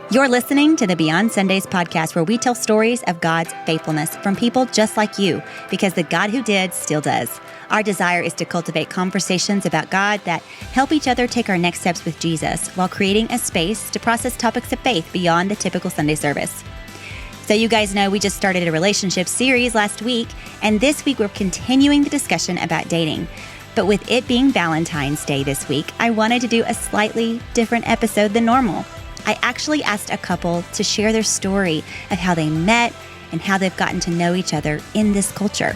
You're listening to the Beyond Sundays podcast, where we tell stories of God's faithfulness from people just like you, because the God who did still does. Our desire is to cultivate conversations about God that help each other take our next steps with Jesus, while creating a space to process topics of faith beyond the typical Sunday service. So you guys know we just started a relationship series last week, and this week we're continuing the discussion about dating. But with it being Valentine's Day this week, I wanted to do a slightly different episode than normal. I actually asked a couple to share their story of how they met and how they've gotten to know each other in this culture.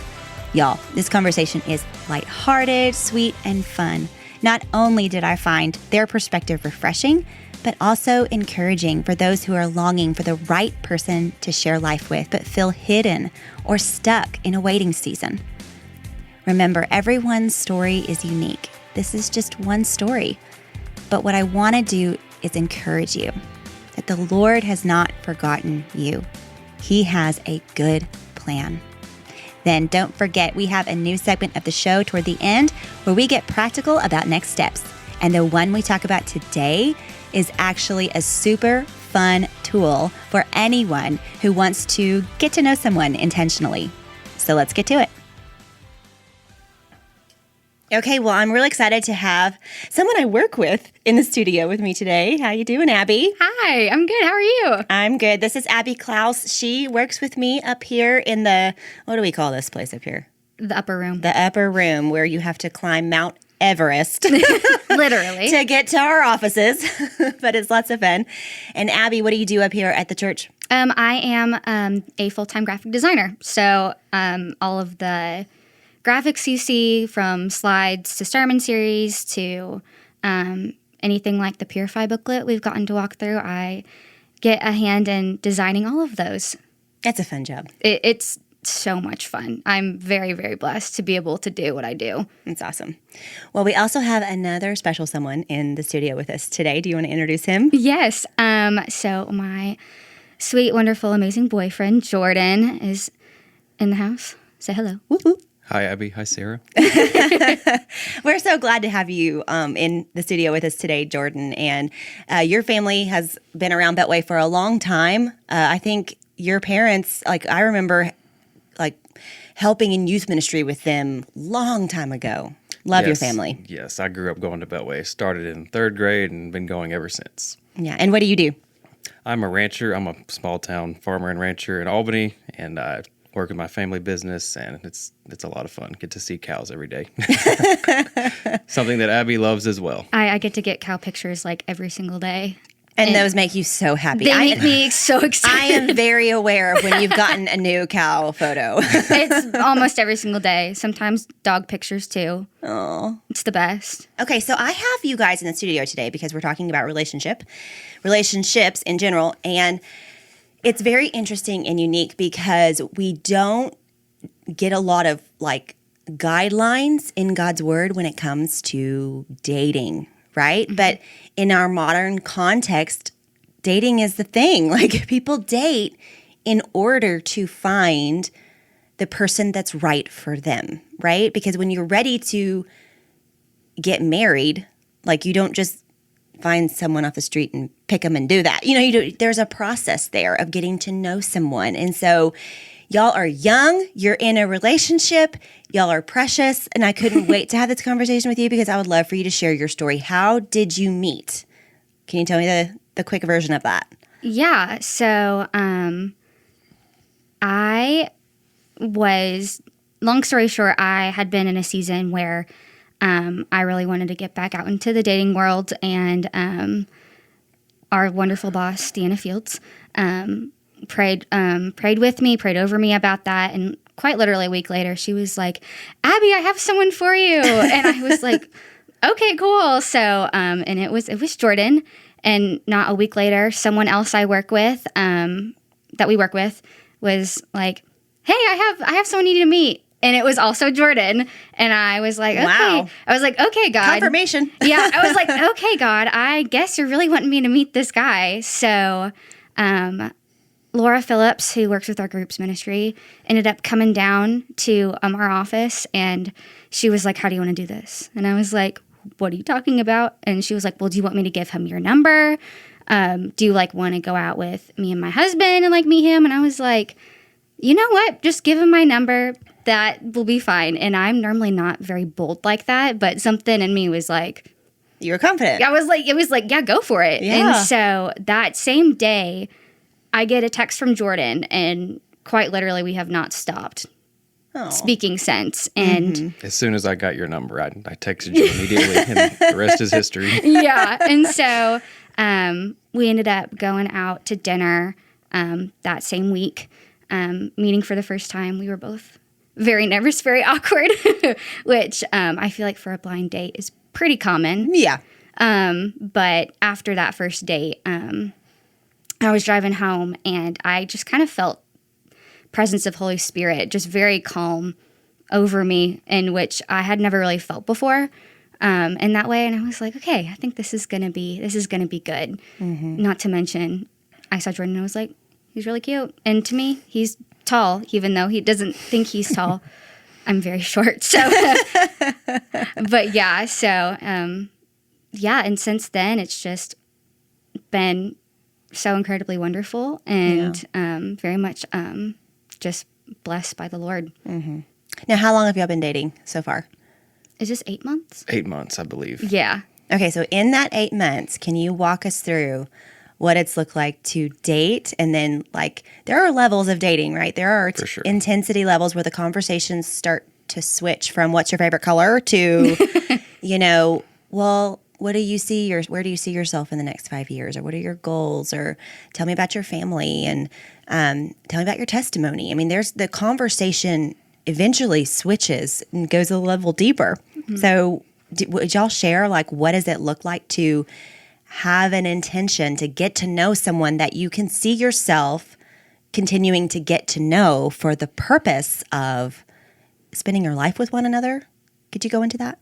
Y'all, this conversation is lighthearted, sweet, and fun. Not only did I find their perspective refreshing, but also encouraging for those who are longing for the right person to share life with, but feel hidden or stuck in a waiting season. Remember, everyone's story is unique. This is just one story. But what I want to do is encourage you that the Lord has not forgotten you. He has a good plan. Then don't forget, we have a new segment of the show toward the end where we get practical about next steps. And the one we talk about today is actually a super fun tool for anyone who wants to get to know someone intentionally. So let's get to it. Okay, well, I'm really excited to have someone I work with in the studio with me today. How you doing, Abby? Hi, I'm good. How are you? I'm good. This is Abby Klaus. She works with me up here in the, what do we call this place up here? The upper room. The upper room, where you have to climb Mount Everest. Literally. To get to our offices, but it's lots of fun. And Abby, what do you do up here at the church? I am a full-time graphic designer. So all of the graphics you see, from slides to sermon series to anything like the Purify booklet we've gotten to walk through, I get a hand in designing all of those. That's a fun job. It's so much fun. I'm very, very blessed to be able to do what I do. That's awesome. Well, we also have another special someone in the studio with us today. Do you want to introduce him? Yes. So my sweet, wonderful, amazing boyfriend, Jordan, is in the house. Say hello. Woo-hoo. Hi, Abby. Hi, Sarah. We're so glad to have you in the studio with us today, Jordan. And your family has been around Beltway for a long time. I think your parents, I remember helping in youth ministry with them long time ago. Love your family. Yes, I grew up going to Beltway. Started in third grade and been going ever since. Yeah. And what do you do? I'm a rancher. I'm a small town farmer and rancher in Albany, and I work in my family business, and it's a lot of fun. Get to see cows every day. Something that Abby loves as well. I get to get cow pictures every single day. And those make you so happy. They make me so excited. I am very aware of when you've gotten a new cow photo. It's almost every single day. Sometimes dog pictures too. Oh, it's the best. Okay, so I have you guys in the studio today because we're talking about relationships in general, and it's very interesting and unique because we don't get a lot of guidelines in God's word when it comes to dating, right? Mm-hmm. But in our modern context, dating is the thing. People date in order to find the person that's right for them, right? Because when you're ready to get married, you don't just find someone off the street and pick them and do that. There's a process there of getting to know someone. And so y'all are young, you're in a relationship, y'all are precious, and I couldn't wait to have this conversation with you because I would love for you to share your story. How did you meet? Can you tell me the quick version of that? Yeah, so I was, long story short, I had been in a season where I really wanted to get back out into the dating world, and our wonderful boss, Deanna Fields, prayed with me, prayed over me about that, and quite literally a week later, she was like, "Abby, I have someone for you," and I was like, "Okay, cool." So, and it was Jordan, and not a week later, someone else I work with, that we work with, was like, "Hey, I have someone you need to meet." And it was also Jordan. And I was like, okay. Wow. I was like, okay, God. Confirmation. Yeah. I was like, okay, God, I guess you're really wanting me to meet this guy. So Laura Phillips, who works with our groups ministry, ended up coming down to our office. And she was like, how do you want to do this? And I was like, what are you talking about? And she was like, well, do you want me to give him your number? do you like want to go out with me and my husband and like meet him? And I was like, you know what? Just give him my number. That will be fine. And I'm normally not very bold like that, but something in me was like, You were confident. it was like, yeah, go for it. Yeah. And so that same day, I get a text from Jordan, and quite literally, we have not stopped speaking since. And As soon as I got your number, I texted you immediately, and the rest is history. yeah. And so we ended up going out to dinner that same week, meeting for the first time. We were both very nervous, very awkward, which I feel like for a blind date is pretty common. Yeah. But after that first date, I was driving home, and I just kind of felt presence of Holy Spirit, just very calm over me, in which I had never really felt before in that way. And I was like, okay, I think this is gonna be good. Not to mention, I saw Jordan and I was like, he's really cute. And to me, he's tall, even though he doesn't think he's tall. I'm very short, so. But yeah, so yeah, and since then it's just been so incredibly wonderful, and very much just blessed by the Lord. Now, how long have y'all been dating so far? Is this 8 months? 8 months, I believe. Yeah. Okay, so in that 8 months, can you walk us through what it's looked like to date? And then, like, there are levels of dating, right? There are For sure. intensity levels where the conversations start to switch from what's your favorite color to, well, where do you see yourself in the next 5 years? Or what are your goals? Or tell me about your family, and tell me about your testimony. I mean, there's the conversation eventually switches and goes a level deeper. So would y'all share, like, what does it look like to have an intention to get to know someone that you can see yourself continuing to get to know for the purpose of spending your life with one another? Could you go into that?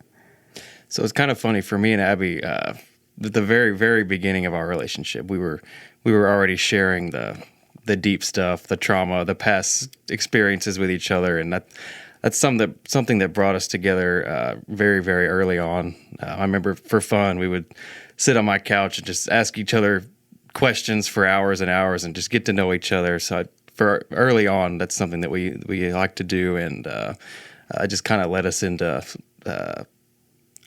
So it's kind of funny for me and Abby. At the very, very beginning of our relationship, we were already sharing the deep stuff, the trauma, the past experiences with each other, and that's something that brought us together very, very early on. I remember for fun we would sit on my couch and just ask each other questions for hours and hours and just get to know each other. So for early on, that's something that we like to do, and it just kind of led us into.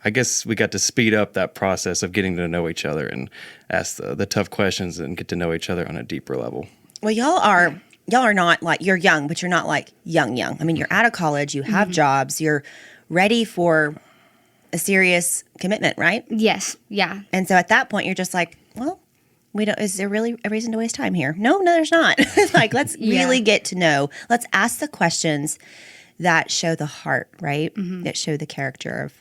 I guess we got to speed up that process of getting to know each other and ask the tough questions and get to know each other on a deeper level. Well, y'all are not like, you're young, but you're not like young. I mean, you're out of college, you have jobs, you're ready for a serious commitment, right? Yes. Yeah. And so at that point, you're just like, well, is there really a reason to waste time here? No, there's not. Like, let's really get to know. Let's ask the questions that show the heart, right? That show the character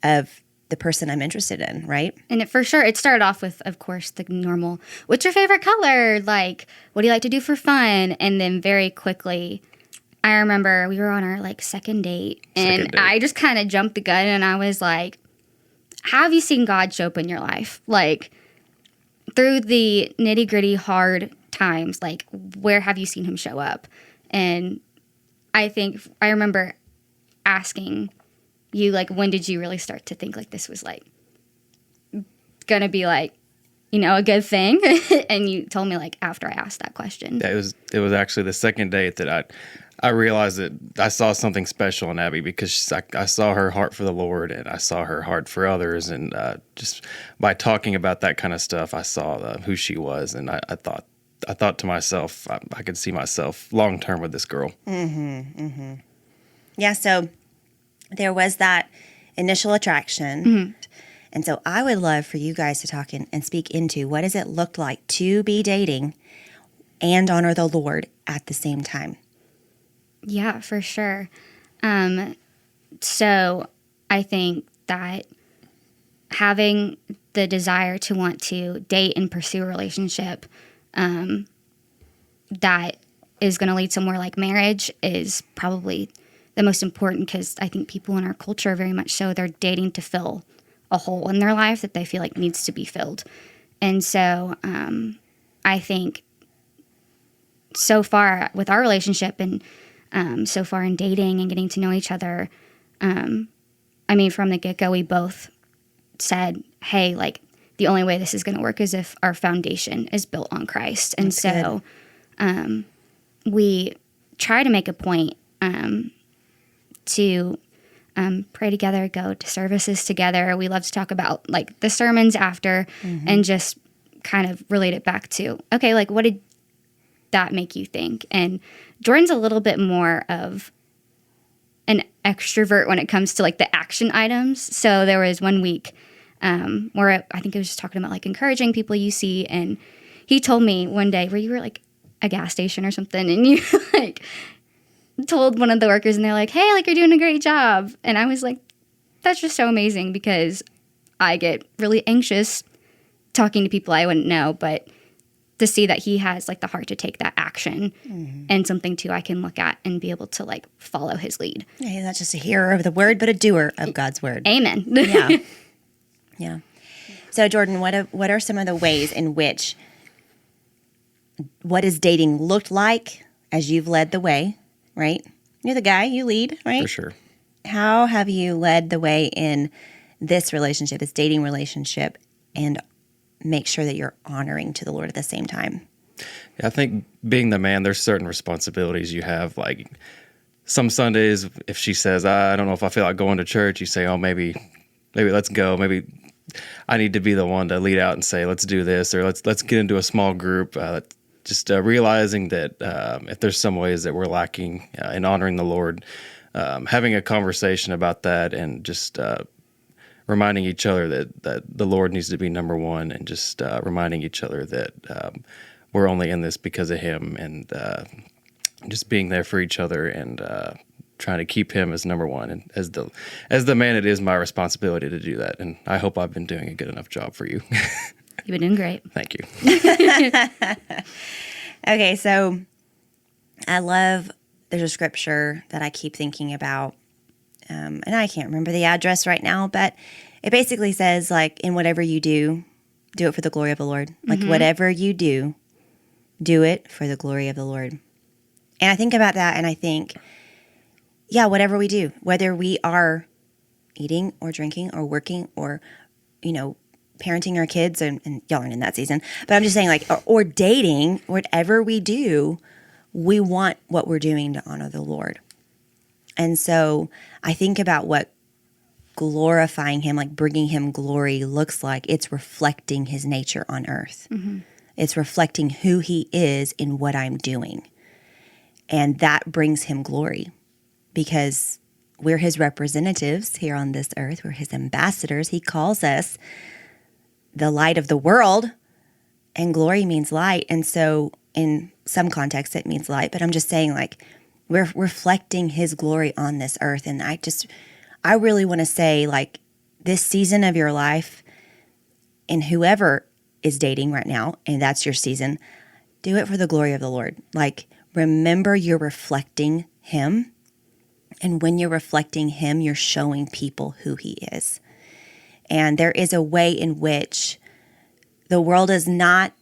of the person I'm interested in, right? And for sure, it started off with, of course, the normal, what's your favorite color? Like, what do you like to do for fun? And then very quickly, I remember we were on our, like, second date. And I just kind of jumped the gun, and I was like, how have you seen God show up in your life? Like, through the nitty-gritty hard times, like, where have you seen him show up? And I remember asking you, like, when did you really start to think, like, this was, like, gonna be, like, a good thing? And you told me, like, after I asked that question. Yeah, it was actually the second date that I realized that I saw something special in Abby, because I saw her heart for the Lord, and I saw her heart for others, and just by talking about that kind of stuff, I saw who she was, and I thought to myself, I could see myself long term with this girl. Yeah, so there was that initial attraction. And so I would love for you guys to talk and speak into, what does it look like to be dating and honor the Lord at the same time? Yeah, for sure. So I think that having the desire to want to date and pursue a relationship that is going to lead somewhere like marriage is probably the most important, because I think people in our culture very much so, they're dating to fill a hole in their life that they feel like needs to be filled. And so I think so far with our relationship, and so far in dating and getting to know each other, I mean, from the get-go, we both said, hey, like, the only way this is going to work is if our foundation is built on Christ. And That's so we try to make a point to pray together, go to services together. We love to talk about like the sermons after and just kind of relate it back to, okay, like what did that make you think? And Jordan's a little bit more of an extrovert when it comes to like the action items. So there was one week where I think it was just talking about like encouraging people you see. And he told me one day where you were like a gas station or something and you like told one of the workers and they're like, hey, like you're doing a great job. And I was like, that's just so amazing because I get really anxious talking to people I wouldn't know, but to see that he has like the heart to take that action and something too I can look at and be able to like follow his lead. Yeah, he's not just a hearer of the word, but a doer of God's word. Amen. Yeah. Yeah. So Jordan, what are some of the ways in which what has dating looked like as you've led the way, right? You're the guy, you lead, right? For sure. How have you led the way in this relationship, this dating relationship, and make sure that you're honoring to the Lord at the same time? Yeah, I think being the man, there's certain responsibilities you have. Like some Sundays, if she says, I don't know if I feel like going to church, you say, oh, maybe let's go. Maybe I need to be the one to lead out and say, let's do this, or let's get into a small group. Just realizing that if there's some ways that we're lacking in honoring the Lord, having a conversation about that and just reminding each other that the Lord needs to be number one, and just reminding each other that we're only in this because of Him, and just being there for each other and trying to keep Him as number one. And as the man, it is my responsibility to do that. And I hope I've been doing a good enough job for you. You've been doing great. Thank you. Okay, so there's a scripture that I keep thinking about, and I can't remember the address right now, but it basically says, like, in whatever you do it for the glory of the Lord. Like, whatever you do it for the glory of the Lord. And I think about that, and I think, yeah, whatever we do, whether we are eating or drinking or working or, parenting our kids, and y'all aren't in that season, but I'm just saying, like, or dating, whatever we do, we want what we're doing to honor the Lord. And so I think about what glorifying Him, like bringing Him glory, looks like. It's reflecting His nature on earth. It's reflecting who He is in what I'm doing. And that brings Him glory because we're His representatives here on this earth. We're His ambassadors. He calls us the light of the world, and glory means light. And so in some contexts it means light, but I'm just saying, like, we're reflecting His glory on this earth. And I really want to say, like, this season of your life, and whoever is dating right now, and that's your season, do it for the glory of the Lord. Like, remember you're reflecting Him. And when you're reflecting Him, you're showing people who He is. And there is a way in which the world is not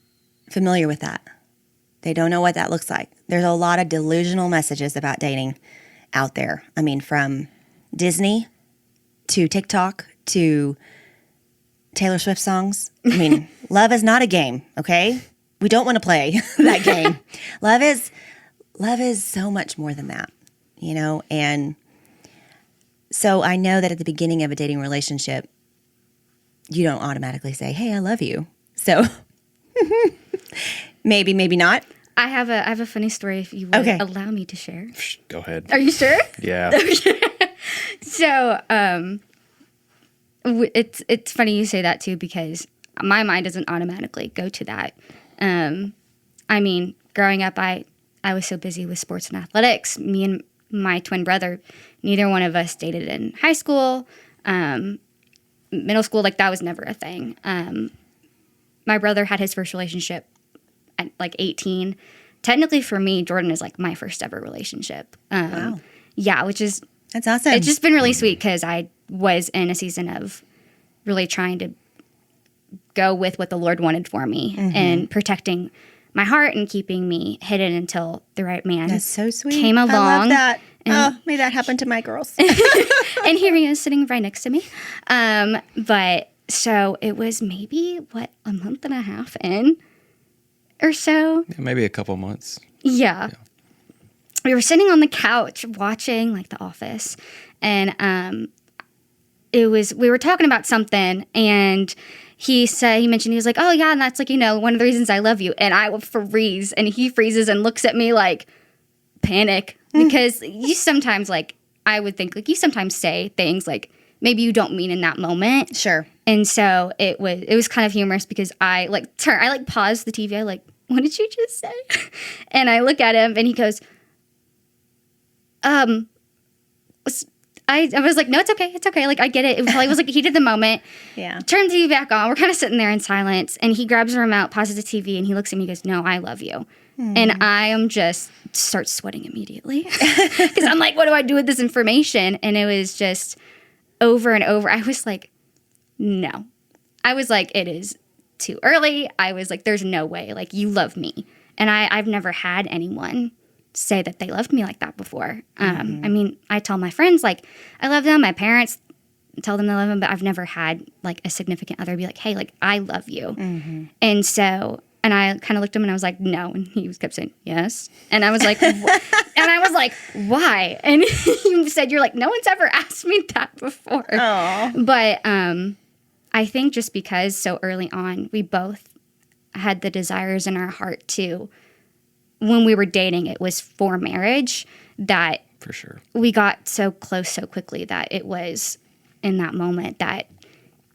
familiar with that. They don't know what that looks like. There's a lot of delusional messages about dating out there. I mean, from Disney to TikTok to Taylor Swift songs. I mean, love is not a game, okay? We don't want to play that game. Love is so much more than that, And so I know that at the beginning of a dating relationship, you don't automatically say, hey, I love you. So maybe not. I have a funny story if you would allow me to share. Go ahead. Are you sure? Yeah. So it's funny you say that too, because my mind doesn't automatically go to that. I mean, growing up, I was so busy with sports and athletics. Me and my twin brother, neither one of us dated in high school. Middle school, like, that was never a thing. My brother had his first relationship at like 18. Technically for me, Jordan is like my first ever relationship. Wow. Yeah, That's awesome. It's just been really sweet because I was in a season of really trying to go with what the Lord wanted for me and protecting my heart and keeping me hidden until the right man That's so sweet. came along. I love that. May that happen to my girls. And here he is sitting right next to me. But so it was maybe, a month and a half in or so. Yeah, maybe a couple months. Yeah. We were sitting on the couch watching like The Office, and we were talking about something, and he mentioned, he was like, oh yeah, and that's like, one of the reasons I love you. And I will freeze, and he freezes and looks at me like panic, because you sometimes, like, I would think, like, you sometimes say things like maybe you don't mean in that moment. Sure. And so it was kind of humorous, because I paused the TV. I like, what did you just say? And I look at him, and he goes, I was like, no, it's okay. Like, I get it. It probably was like a heat of the moment. Yeah. Turn the TV back on. We're kind of sitting there in silence, and he grabs the remote, pauses the TV, and he looks at me and goes, no, I love you. And I am just start sweating immediately, because I'm like, what do I do with this information? And it was just over and over. I was like, no. I was like, it is too early. I was like, there's no way. Like, you love me. And I've never had anyone say that they loved me like that before. I mean, I tell my friends, like, I love them. My parents tell them they love them, but I've never had like a significant other be like, hey, like, I love you. And so, and I kind of looked at him and I was like, no. And he kept saying, yes. And I was like, and I was like, why? And he said, you're like, no one's ever asked me that before. Aww. But I think just because so early on, we both had the desires in our heart to, when we were dating, it was for marriage, that For sure. we got so close so quickly that it was in that moment that,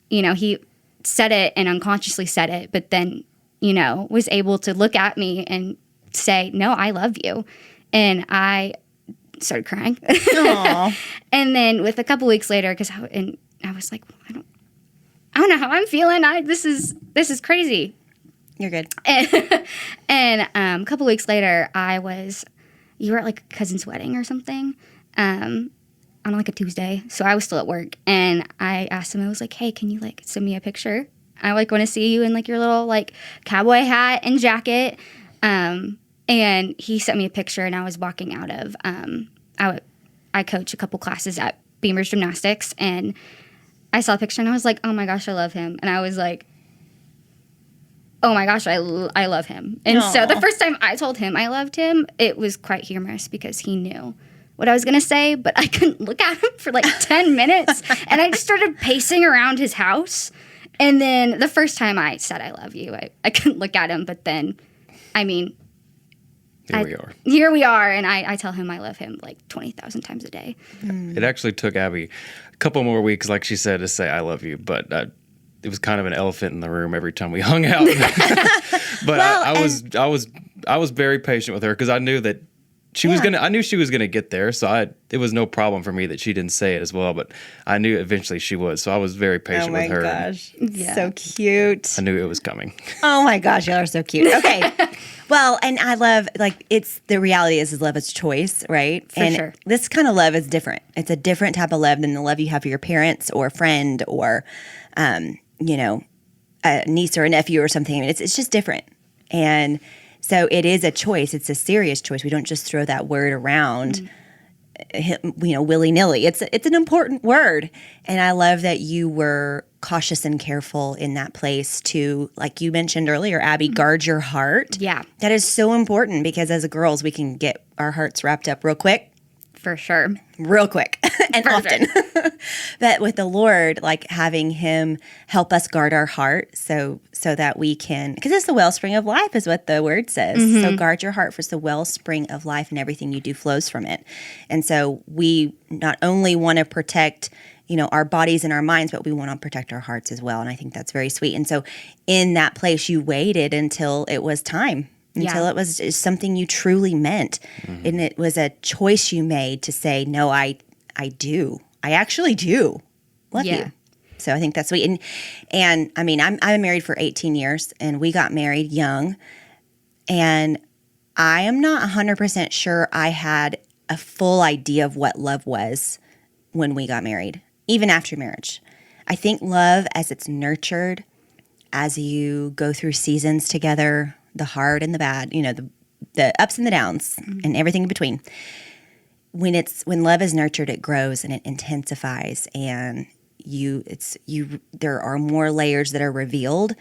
he said it and unconsciously said it, but then, was able to look at me and say, no, I love you. And I started crying. And then with a couple weeks later, because I was like, I don't know how I'm feeling. This is crazy. You're good. And a couple weeks later, you were at like a cousin's wedding or something, on like a Tuesday. So I was still at work, and I asked him, I was like, hey, can you like send me a picture? I like want to see you in like your little like cowboy hat and jacket. And he sent me a picture, and I was walking out of, I coach a couple classes at Beamer's Gymnastics, and I saw a picture, and I was like, oh my gosh, I love him. And I was like, oh my gosh, I love him. And so the first time I told him I loved him, it was quite humorous, because he knew what I was going to say, but I couldn't look at him for like 10 minutes. And I just started pacing around his house. And then the first time I said I love you, I couldn't look at him. But then, I mean, Here we are. And I tell him I love him like 20,000 times a day. It actually took Abby a couple more weeks, like she said, to say I love you. But it was kind of an elephant in the room every time we hung out. But I was very patient with her, because I knew that I knew she was gonna get there. So it was no problem for me that she didn't say it as well. But I knew eventually she would. So I was very patient with her. Oh my gosh, so cute. I knew it was coming. Oh my gosh, y'all are so cute. Okay. Well, and I love, like, the reality is love is choice, right? For sure. This kind of love is different. It's a different type of love than the love you have for your parents or a friend or, a niece or a nephew or something. I mean, it's just different. And so it is a choice. It's a serious choice. We don't just throw that word around, willy-nilly. It's an important word. And I love that you were cautious and careful in that place to, like you mentioned earlier, Abby, guard your heart. Yeah. That is so important, because as girls, we can get our hearts wrapped up real quick. For sure. Real quick and often. But with the Lord, like having him help us guard our heart so that we can, because it's the wellspring of life is what the word says. So guard your heart, for it's the wellspring of life, and everything you do flows from it. And so we not only want to protect, our bodies and our minds, but we want to protect our hearts as well. And I think that's very sweet. And so in that place, you waited until it was time. Until it was something you truly meant. And it was a choice you made to say, no, I do. I actually do love you. So I think that's sweet. And I mean, I'm married for 18 years, and we got married young. And I am not 100% sure I had a full idea of what love was when we got married, even after marriage. I think love, as it's nurtured, as you go through seasons together, the hard and the bad, the ups and the downs and everything in between. When love is nurtured, it grows and it intensifies, and there are more layers that are revealed.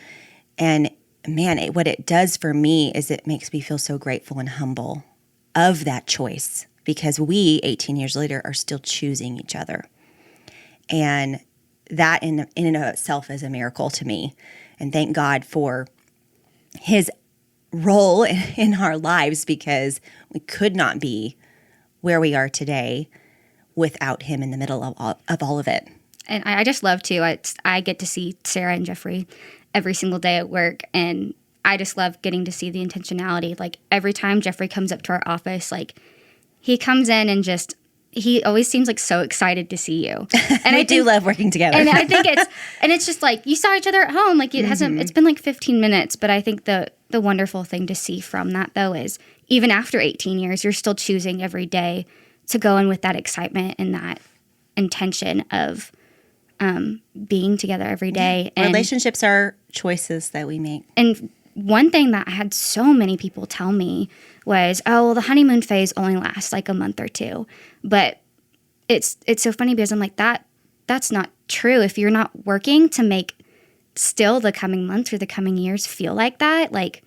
And man, what it does for me is it makes me feel so grateful and humble of that choice, because we 18 years later are still choosing each other. And that in and of itself is a miracle to me. And thank God for his role in our lives, because we could not be where we are today without him in the middle of all of it. And I just love too. I get to see Sarah and Jeffrey every single day at work, and I just love getting to see the intentionality. Like every time Jeffrey comes up to our office, like he comes in and just he always seems like so excited to see you. And I do love working together. And I think it's just like you saw each other at home. Like it hasn't. It's been like 15 minutes, but I think the wonderful thing to see from that though is even after 18 years, you're still choosing every day to go in with that excitement and that intention of being together every day. And relationships are choices that we make. And one thing that I had so many people tell me was, oh, well, the honeymoon phase only lasts like a month or two. But it's so funny because I'm like, that's not true. If you're not working to make still the coming months or the coming years feel like that, like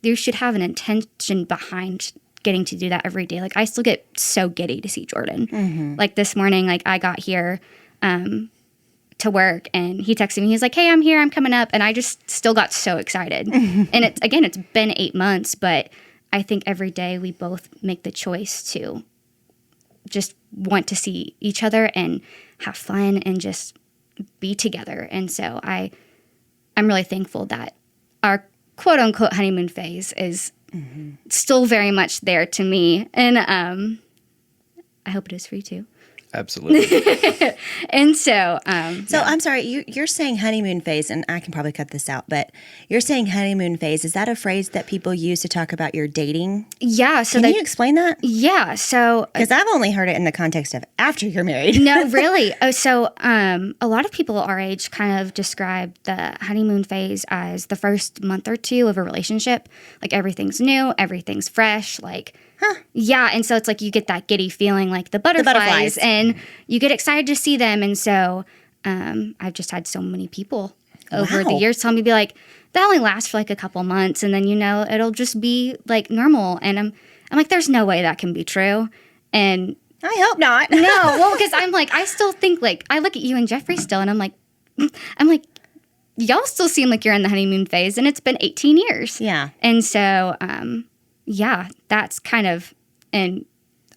you should have an intention behind getting to do that every day. Like I still get so giddy to see Jordan. Like this morning, like I got here to work and he texted me. He's like, hey, I'm here. I'm coming up. And I just still got so excited. And it's been 8 months, but I think every day we both make the choice to just want to see each other and have fun and just be together. And so I'm really thankful that our quote unquote honeymoon phase is still very much there to me. And I hope it is for you too. Absolutely. And so I'm sorry, you're saying honeymoon phase, and I can probably cut this out, but you're saying honeymoon phase. Is that a phrase that people use to talk about your dating? Yeah. So can you explain that? Yeah. So because I've only heard it in the context of after you're married. No, really. So a lot of people our age kind of describe the honeymoon phase as the first month or two of a relationship. Like everything's new, everything's fresh, like. Yeah, and so it's like you get that giddy feeling, like the butterflies, and you get excited to see them. And so I've just had so many people over the years tell me, be like, that only lasts for like a couple months, and then it'll just be like normal. And I'm like, there's no way that can be true. And I hope not. No, well, because I'm like, I still think like I look at you and Jeffrey still, and I'm like, y'all still seem like you're in the honeymoon phase, and it's been 18 years. Yeah, and so. Yeah, that's kind of, and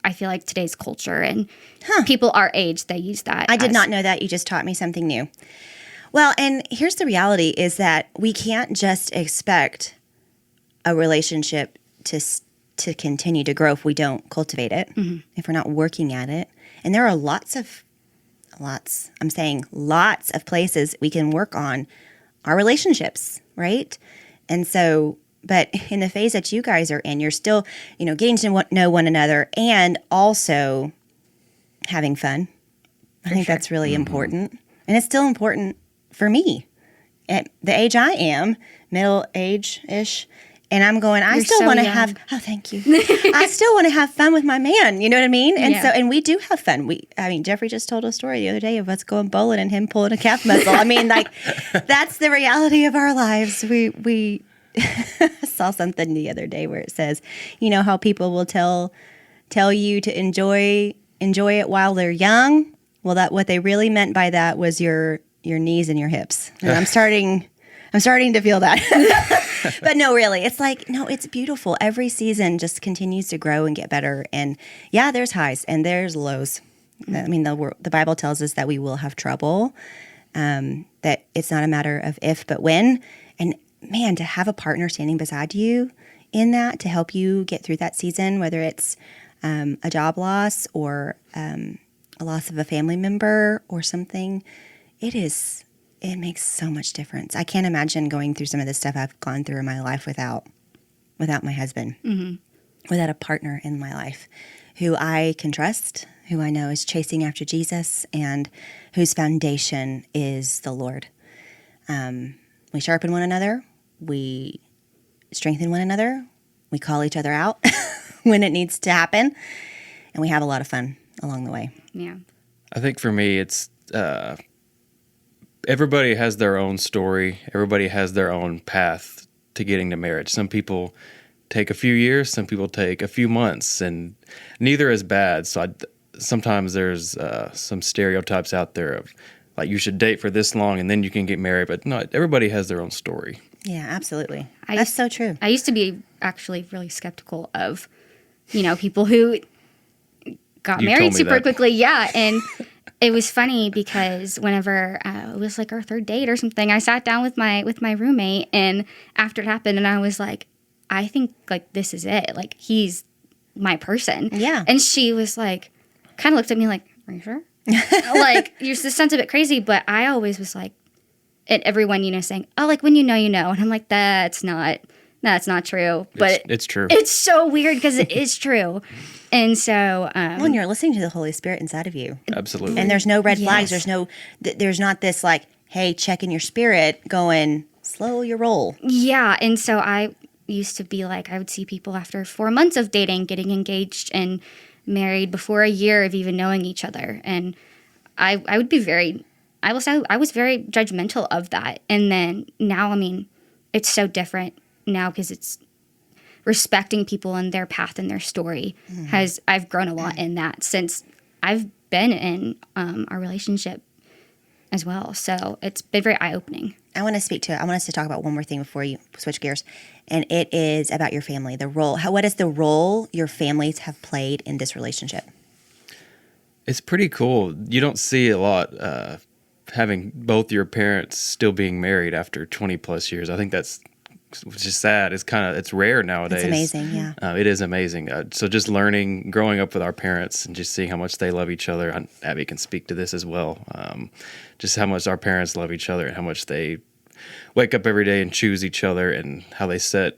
I feel like today's culture and people our age, they use that. I did not know that. You just taught me something new. Well, and here's the reality is that we can't just expect a relationship to continue to grow if we don't cultivate it, if we're not working at it. And there are lots of places we can work on our relationships, right? And so, but in the phase that you guys are in, you're still, getting to know one another and also having fun. I think that's really important. And it's still important for me at the age I am, middle age-ish. And I'm going, I still want to have, thank you. I still want to have fun with my man. You know what I mean? And and we do have fun. Jeffrey just told a story the other day of us going bowling and him pulling a calf muscle. I mean, like, that's the reality of our lives. We saw something the other day where it says, how people will tell you to enjoy it while they're young. Well, what they really meant by that was your knees and your hips. And I'm starting to feel that. But no, really, it's like, no, it's beautiful. Every season just continues to grow and get better. And yeah, there's highs and there's lows. I mean, the Bible tells us that we will have trouble, that it's not a matter of if, but when. And man, to have a partner standing beside you in that to help you get through that season, whether it's a job loss or a loss of a family member or something, it makes so much difference. I can't imagine going through some of the stuff I've gone through in my life without my husband, without a partner in my life who I can trust, who I know is chasing after Jesus, and whose foundation is the Lord. We sharpen one another. We strengthen one another. We call each other out when it needs to happen. And we have a lot of fun along the way. Yeah. I think for me, it's everybody has their own story. Everybody has their own path to getting to marriage. Some people take a few years, some people take a few months, and neither is bad. So sometimes there's some stereotypes out there of like you should date for this long and then you can get married, but no, everybody has their own story. Yeah, absolutely. That's so true. I used to be actually really skeptical of, people who got married super quickly. Yeah, and it was funny because whenever it was like our third date or something, I sat down with my roommate, and after it happened, and I was like, I think like this is it. Like he's my person. Yeah. And she was like, kind of looked at me like, are you sure? Like, this sounds a bit crazy, but I always was like, and everyone, saying, oh, like when you know. And I'm like, that's not true. But it's true. It's so weird because it is true. And so, well, and you're listening to the Holy Spirit inside of you. Absolutely. And there's no red flags. There's not this like, hey, check in your spirit going, slow your roll. Yeah. And so I used to be like, I would see people after 4 months of dating, getting engaged and married before a year of even knowing each other. And I would be I was very judgmental of that. And then now, it's so different now because it's respecting people and their path and their story. I've grown a lot in that since I've been in our relationship as well. So it's been very eye-opening. I want us to talk about one more thing before you switch gears. And it is about your family, the role. What is the role your families have played in this relationship? It's pretty cool. You don't see a lot having both your parents still being married after 20 plus years. I think that's, which is sad. It's rare nowadays. It's amazing, yeah. It is amazing. So just growing up with our parents and just seeing how much they love each other. Abby can speak to this as well. Just how much our parents love each other and how much they wake up every day and choose each other and how they set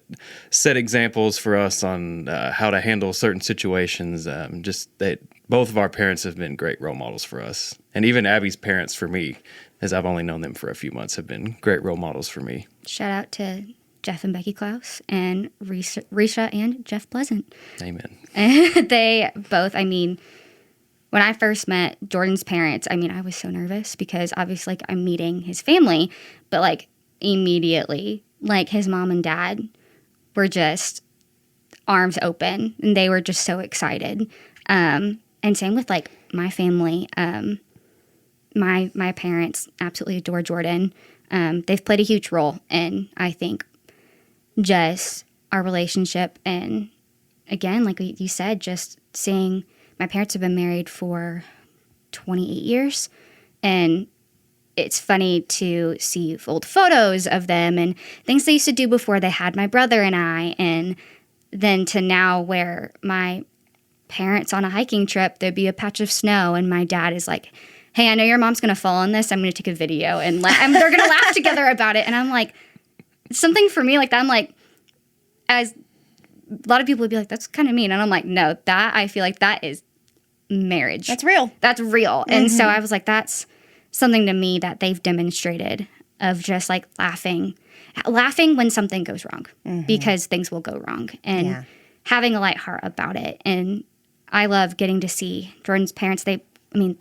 examples for us on how to handle certain situations. Both of our parents have been great role models for us. And even Abby's parents for me, as I've only known them for a few months, have been great role models for me. Shout out to Jeff and Becky Klaus and Risha and Jeff Pleasant. Amen. And they both, when I first met Jordan's parents, I was so nervous because obviously I'm meeting his family, but immediately, his mom and dad were just arms open and they were just so excited. And same with my family. My parents absolutely adore Jordan. They've played a huge role in, I think, just our relationship. And again, like you said, just seeing my parents have been married for 28 years. And it's funny to see old photos of them and things they used to do before they had my brother and I. And then to now where my parents on a hiking trip, there'd be a patch of snow and my dad is like, hey, I know your mom's going to fall on this. I'm going to take a video and they're going to laugh together about it. And I'm like, something for me like that. I'm like, as a lot of people would be like, that's kind of mean. And I'm like, no, I feel like that is marriage. That's real. That's real. Mm-hmm. And so I was like, that's something to me that they've demonstrated of just laughing when something goes wrong because things will go wrong and having a light heart about it. And I love getting to see Jordan's parents. They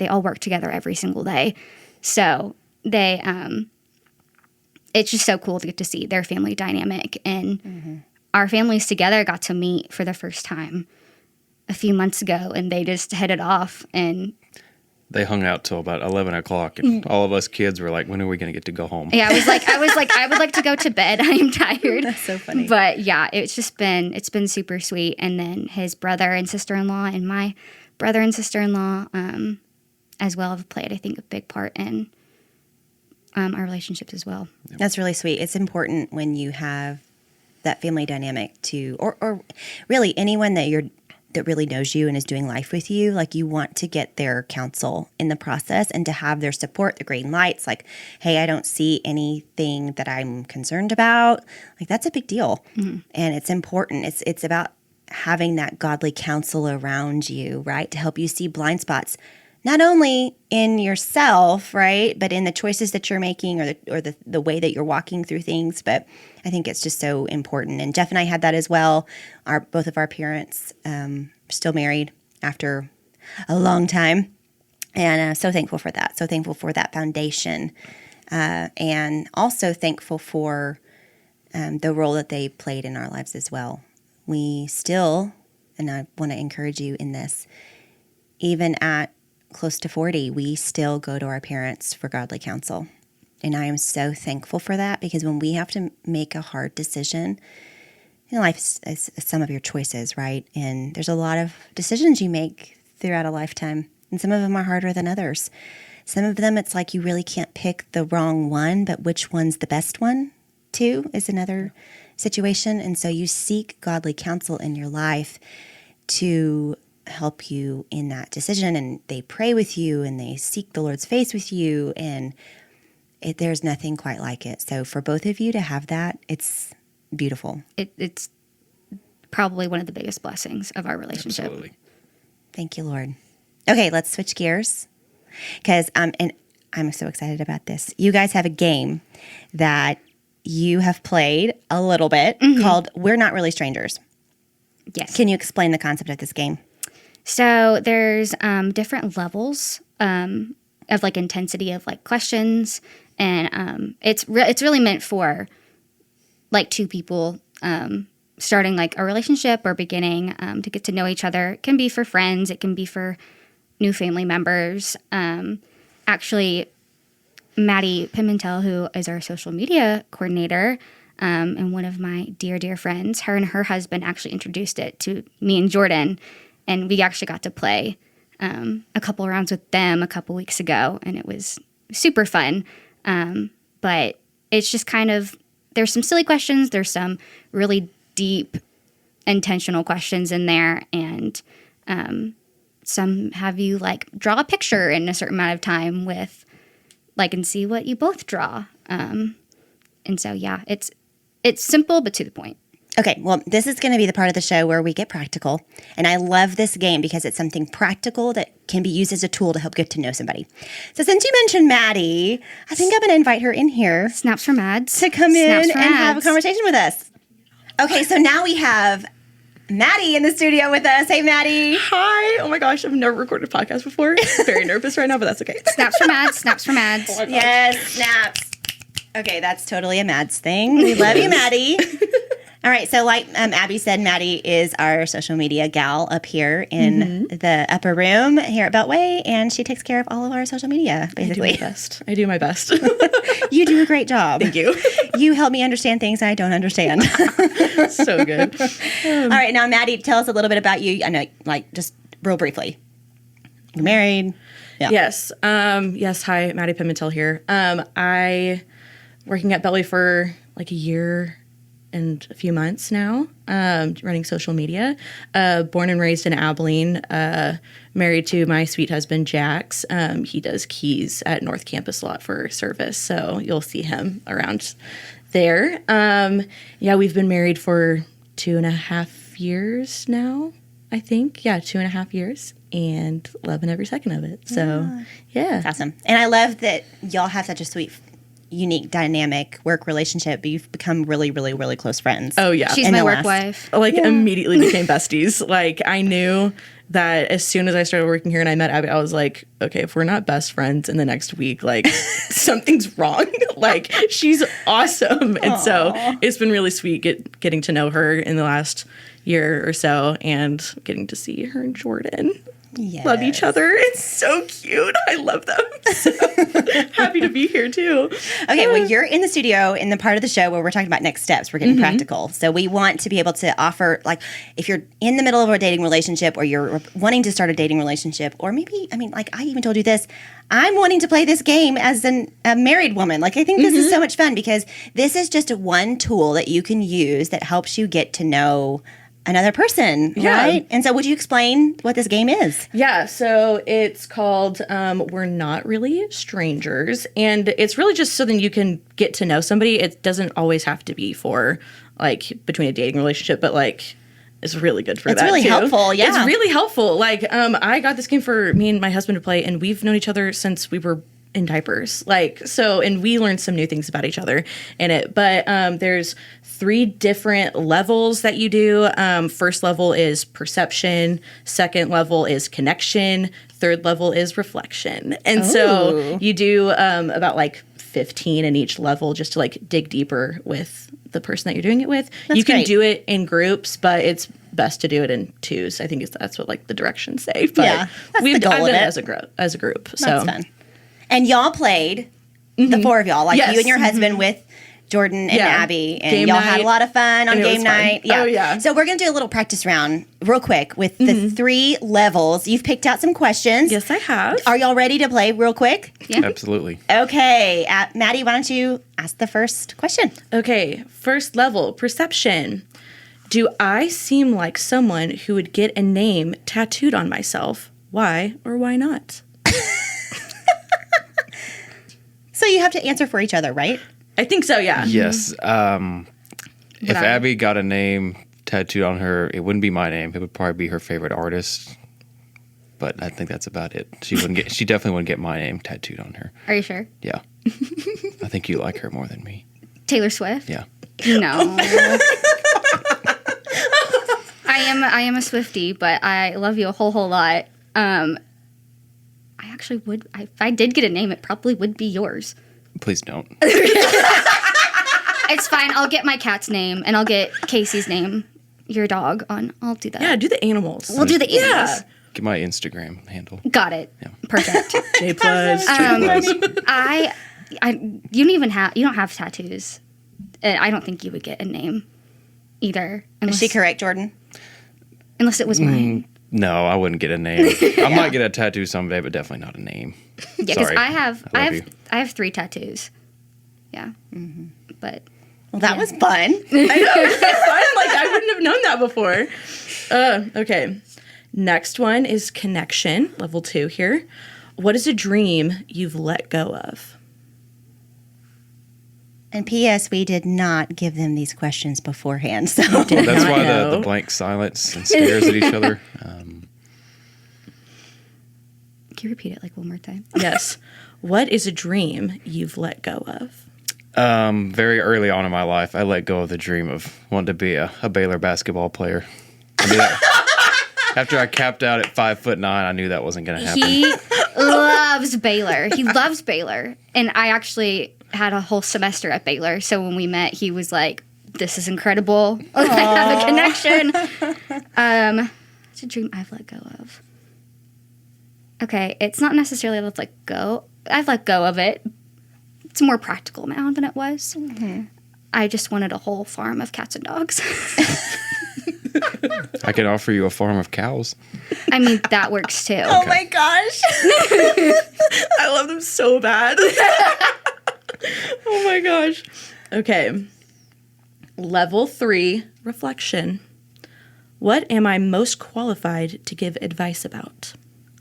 all work together every single day. So they, it's just so cool to get to see their family dynamic. And our families together got to meet for the first time a few months ago, and they just hit it off. And they hung out till about 11 o'clock, and all of us kids were like, when are we going to get to go home? Yeah, I was like, I would like to go to bed. I am tired. That's so funny. But yeah, it's been super sweet. And then his brother and sister-in-law and my brother and sister-in-law as well have played, I think, a big part in our relationships as well. That's really sweet. It's important when you have that family dynamic to, or really anyone that really knows you and is doing life with you, you want to get their counsel in the process and to have their support, the green lights, hey, I don't see anything that I'm concerned about. That's a big deal. Mm-hmm. And it's important. It's about having that godly counsel around you, right? To help you see blind spots, not only in yourself, right, but in the choices that you're making or the way that you're walking through things. But I think it's just so important. And Jeff and I had that as well. Both of our parents still married after a long time. And so thankful for that. So thankful for that foundation. and also thankful for the role that they played in our lives as well. We still, and I want to encourage you in this, even at close to 40, we still go to our parents for godly counsel. And I am so thankful for that, because when we have to make a hard decision, life is some of your choices, right? And there's a lot of decisions you make throughout a lifetime, and some of them are harder than others. Some of them, it's like you really can't pick the wrong one, but which one's the best one, too, is another situation. And so you seek godly counsel in your life to help you in that decision, and they pray with you, and they seek the Lord's face with you, and there's nothing quite like it. So for both of you to have that, it's beautiful. It's probably one of the biggest blessings of our relationship. Absolutely. Thank you, Lord. Okay, let's switch gears, because and I'm so excited about this. You guys have a game that you have played a little bit called We're Not Really Strangers. Yes. Can you explain the concept of this game? So there's different levels of like intensity of like questions, and it's really meant for like two people starting like a relationship or beginning to get to know each other. It can be for friends. It can be for new family members. Actually, Maddie Pimentel, who is our social media coordinator and one of my dear, dear friends, her and her husband actually introduced it to me and Jordan. And we actually got to play a couple rounds with them a couple weeks ago, and it was super fun. But it's just kind of, there's some silly questions, there's some really deep, intentional questions in there, and some have you like draw a picture in a certain amount of time with like, and see what you both draw. And so, yeah, it's simple but to the point. Okay, well, this is going to be the part of the show where we get practical. And I love this game because it's something practical that can be used as a tool to help get to know somebody. So since you mentioned Maddie, I think I'm going to invite her in here. Snaps from ads. To come in and ads. have a conversation with us. Okay, so now we have Maddie in the studio with us. Hey, Maddie. Hi. Oh my gosh, I've never recorded a podcast before. Very nervous right now, but that's okay. Snaps from ads. Snaps from ads. Oh Yes, snaps. Okay, that's totally a Mads thing. We love you, Maddie. All right, so like Abby said, Maddie is our social media gal up here in the upper room here at Beltway, and she takes care of all of our social media, basically. I do my best. You do a great job. Thank you. You help me understand things I don't understand. So good. All right, now, Maddie, tell us a little bit about you. I know, like, just real briefly. You're married. Yeah. Yes. Yes. Hi, Maddie Pimentel here. I working at Beltway for like a year and a few months now, running social media. Born and raised in Abilene, married to my sweet husband, Jax. He does keys at North Campus a lot for service, so you'll see him around there. Yeah, we've been married for 2.5 years now, I think. Yeah, 2.5 years, and loving every second of it. So, yeah. That's awesome. And I love that y'all have such a sweet, unique, dynamic work relationship, but you've become really, really, really close friends. Oh, yeah. She's my work wife. Like, immediately became besties. Like, I knew that as soon as I started working here and I met Abby, I was like, okay, if we're not best friends in the next week, like, something's wrong. Like, she's awesome. And so it's been really sweet getting to know her in the last year or so and getting to see her and Jordan. Yes. Love each other. It's so cute. I love them. So happy to be here too. Okay, well, you're in the studio in the part of the show where we're talking about next steps. We're getting practical. So we want to be able to offer, like, if you're in the middle of a dating relationship or you're wanting to start a dating relationship, or maybe, I mean, like, I even told you this, I'm wanting to play this game as a married woman. Like, I think this is so much fun because this is just one tool that you can use that helps you get to know another person, right? And so would you explain what this game is? Yeah, so it's called We're Not Really Strangers, and it's really just so that you can get to know somebody. It doesn't always have to be for, like, between a dating relationship, but, like, it's really good for that, It's really too. helpful, yeah. It's really helpful. Like, I got this game for me and my husband to play, and we've known each other since we were in diapers. Like, so, and we learned some new things about each other in it. But there's 3 different levels that you do. First level is perception. Second level is connection. Third level is reflection. And so you do about like 15 in each level just to like dig deeper with the person that you're doing it with. That's you can great. do it in groups, but it's best to do it in twos. I think that's what like the directions say. But Yeah, that's the goal I've of done it. it as a group. So That's fun. And y'all played, the four of y'all, like Yes. you and your husband with Jordan and Yeah. Abby, and Game y'all had a night. lot of fun on And it game was fun. night. Oh, yeah. So we're going to do a little practice round real quick with the 3 levels. You've picked out some questions. Yes, I have. Are y'all ready to play real quick? Yeah. Absolutely. Okay. Maddie, why don't you ask the first question? Okay, first level, perception. Do I seem like someone who would get a name tattooed on myself? Why or why not? So you have to answer for each other, right? I think so, yeah. Yes. If I- Abby got a name tattooed on her, it wouldn't be my name. It would probably be her favorite artist. But I think that's about it. She definitely wouldn't get my name tattooed on her. Are you sure? Yeah. I think you like her more than me. Taylor Swift? Yeah. No. I am a Swiftie, but I love you a whole lot. I actually would. If I did get a name, it probably would be yours. Please don't. It's fine. I'll get my cat's name and I'll get Casey's name, your dog, on. I'll do that. Yeah, do the animals. We'll do the animals. Yeah. Get my Instagram handle. Got it. Yeah. Perfect. J plus. You don't have tattoos. And I don't think you would get a name either. Is Unless, she correct, Jordan? unless it was mine. No, I wouldn't get a name. I might get a tattoo someday, but definitely not a name. Yeah, because Sorry. I have love you. 3 tattoos. Yeah. But Well, that was fun. I know, it's fun. Like, I wouldn't have known that before. Okay. Next one is connection, level 2 here. What is a dream you've let go of? And P.S., we did not give them these questions beforehand. So That's not why know. the blank silence and stares at each other. can you repeat it like one more time? Yes. What is a dream you've let go of? Very early on in my life, I let go of the dream of wanting to be a Baylor basketball player. I knew that after I capped out at 5'9", I knew that wasn't going to happen. He loves Baylor. He loves Baylor. And I actually had a whole semester at Baylor. So when we met, he was like, this is incredible. I have a connection. It's a dream I've let go of. Okay, it's not necessarily let's let go. I've let go of it. It's more practical now than it was. Mm-hmm. I just wanted a whole farm of cats and dogs. I can offer you a farm of cows. I mean, that works too. Oh my gosh. I love them so bad. Oh my gosh. Okay. Level 3, reflection. What am I most qualified to give advice about?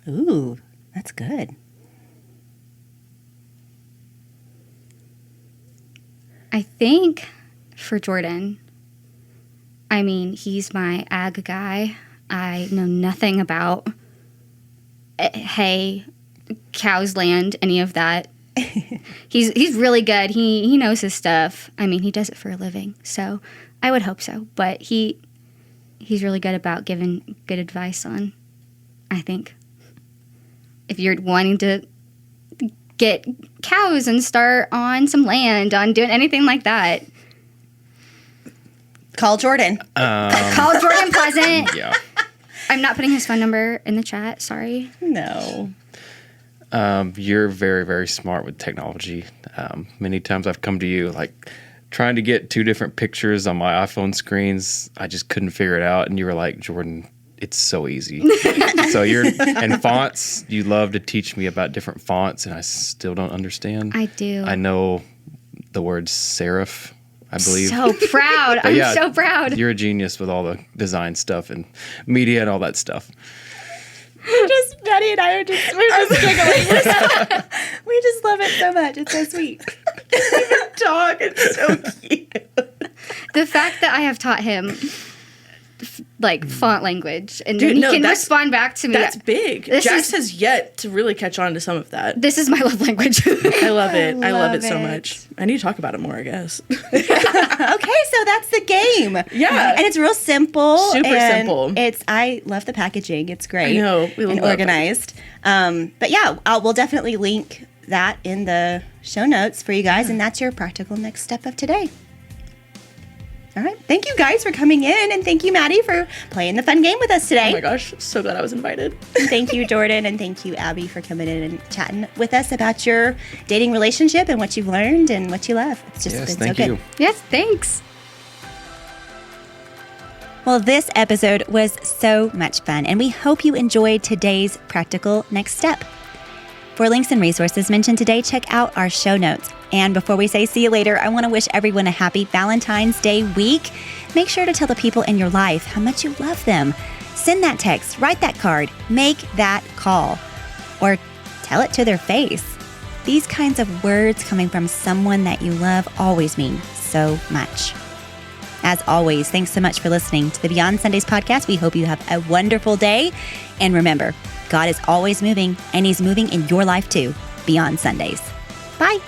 Ooh, that's good. I think for Jordan, I mean, he's my ag guy. I know nothing about hay, cows, land, any of that. He's really good. He knows his stuff. I mean, he does it for a living, so I would hope so. But he's really good about giving good advice on, I think, if you're wanting to get cows and start on some land, on doing anything like that. Call Jordan. Call Jordan Pleasant. Yeah. I'm not putting his phone number in the chat. Sorry. No. You're very, very smart with technology. Many times I've come to you like trying to get 2 different pictures on my iPhone screens. I just couldn't figure it out. And you were like, Jordan, it's so easy. And fonts, you love to teach me about different fonts, and I still don't understand. I do. I know the word serif, I believe. So proud. I'm yeah, so proud. You're a genius with all the design stuff and media and all that stuff. Maddie and I we're just giggling. We just love it so much. It's so sweet. Dog, it's so cute. The fact that I have taught him like font language, and Dude, then he no, can that's- respond back to me. That's big. This Jax is- has yet to really catch on to some of that. This is my love language. I love it. I love it love so it. much. I need to talk about it more, I guess. Okay, so that's the game. Yeah. And it's real simple. Super and simple. I love the packaging. It's great. I know. We and love it. organized. But yeah, we'll definitely link that in the show notes for you guys, and that's your practical next step of today. All right. Thank you guys for coming in, and thank you, Maddie, for playing the fun game with us today. Oh my gosh, so glad I was invited. Thank you, Jordan, and thank you, Abby, for coming in and chatting with us about your dating relationship and what you've learned and what you love. It's just been so good. you. Yes, thanks. Well, this episode was so much fun, and we hope you enjoyed today's practical next step. For links and resources mentioned today, check out our show notes. And before we say see you later, I want to wish everyone a happy Valentine's Day week. Make sure to tell the people in your life how much you love them. Send that text, write that card, make that call, or tell it to their face. These kinds of words coming from someone that you love always mean so much. As always, thanks so much for listening to the Beyond Sundays podcast. We hope you have a wonderful day. And remember, God is always moving, and He's moving in your life too, beyond Sundays. Bye.